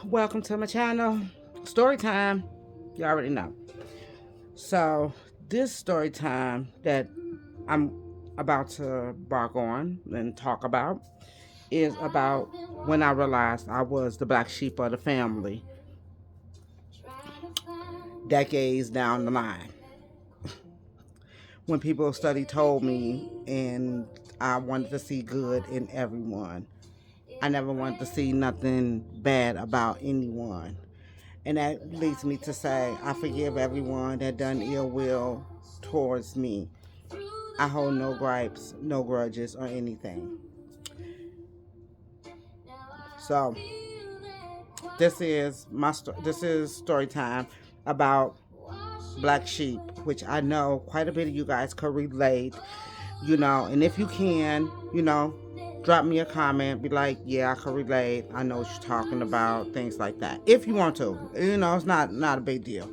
Welcome to my channel, story time. You already know. So this story time that I'm about to embark on and talk about is about when I realized I was the black sheep of the family decades down the line. When people study told me and I wanted to see good in everyone. I never wanted to see nothing bad about anyone. And that leads me to say, I forgive everyone that done ill will towards me. I hold no gripes, no grudges, or anything. So this is story time about black sheep, which I know quite a bit of you guys could relate. And if you can, drop me a comment, be like, yeah, I can relate, I know what you're talking about, things like that. If you want to, it's not a big deal.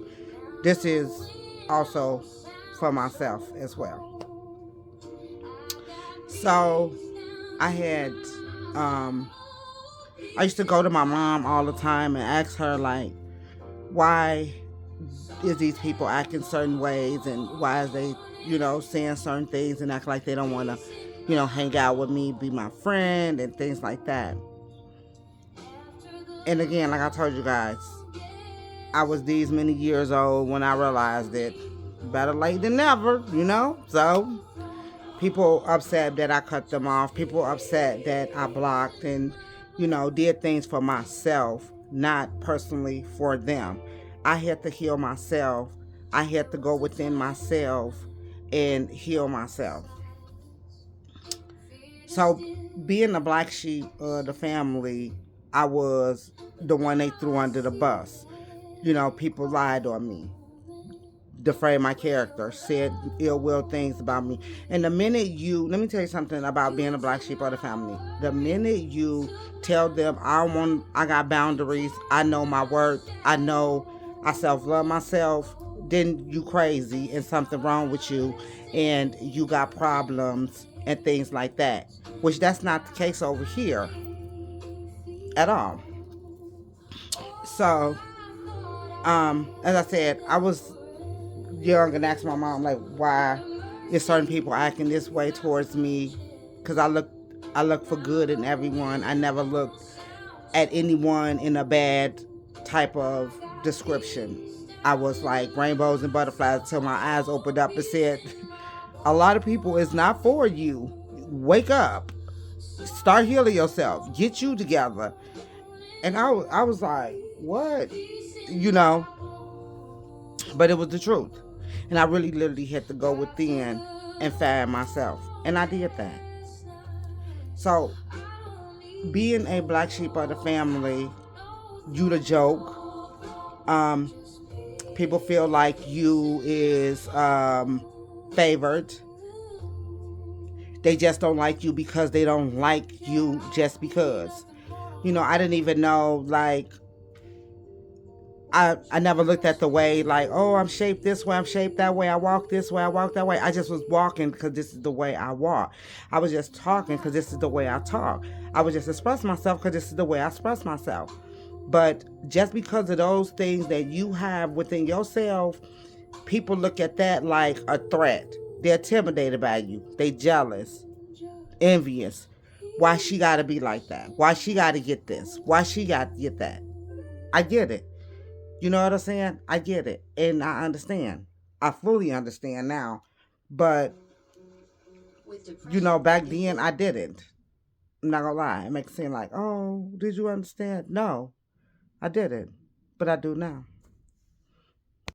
This is also for myself as well. So I had I used to go to my mom all the time and ask her, like, why is these people acting certain ways, and why is they saying certain things and act like they don't want to hang out with me, be my friend, and things like that. And again, like I told you guys, I was these many years old when I realized that better late than never. So people upset that I cut them off. People upset that I blocked and, did things for myself, not personally for them. I had to heal myself. I had to go within myself and heal myself. So, being the black sheep of the family, I was the one they threw under the bus. People lied on me, deframed my character, said ill will things about me. And let me tell you something about being a black sheep of the family. The minute you tell them I got boundaries, I know my worth, I know I self-love myself, then you crazy and something wrong with you and you got problems and things like that. Which that's not the case over here at all. So, as I said, I was young and asked my mom, like, why is certain people acting this way towards me, because I look for good in everyone. I never looked at anyone in a bad type of description. I was like rainbows and butterflies until my eyes opened up and said, a lot of people is not for you. Wake up, start healing yourself, get you together. And I was like, what, you know but it was the truth. And I really literally had to go within and find myself. And I did that. So, being a black sheep of the family, you the joke. Um, People feel like you is favored. They just don't like you because they don't like you just because. I didn't even know, like, I never looked at the way like, oh, I'm shaped this way, I'm shaped that way, I walk this way, I walk that way. I just was walking because this is the way I walk. I was just talking because this is the way I talk. I was just expressing myself because this is the way I express myself. But just because of those things that you have within yourself, people look at that like a threat. They're intimidated by you. They jealous, envious. Why she gotta be like that? Why she gotta get this? Why she gotta get that? I get it. You know what I'm saying? I get it. And I understand. I fully understand now. But, back then I didn't. I'm not gonna lie. It makes it seem like, oh, did you understand? No, I didn't. But I do now.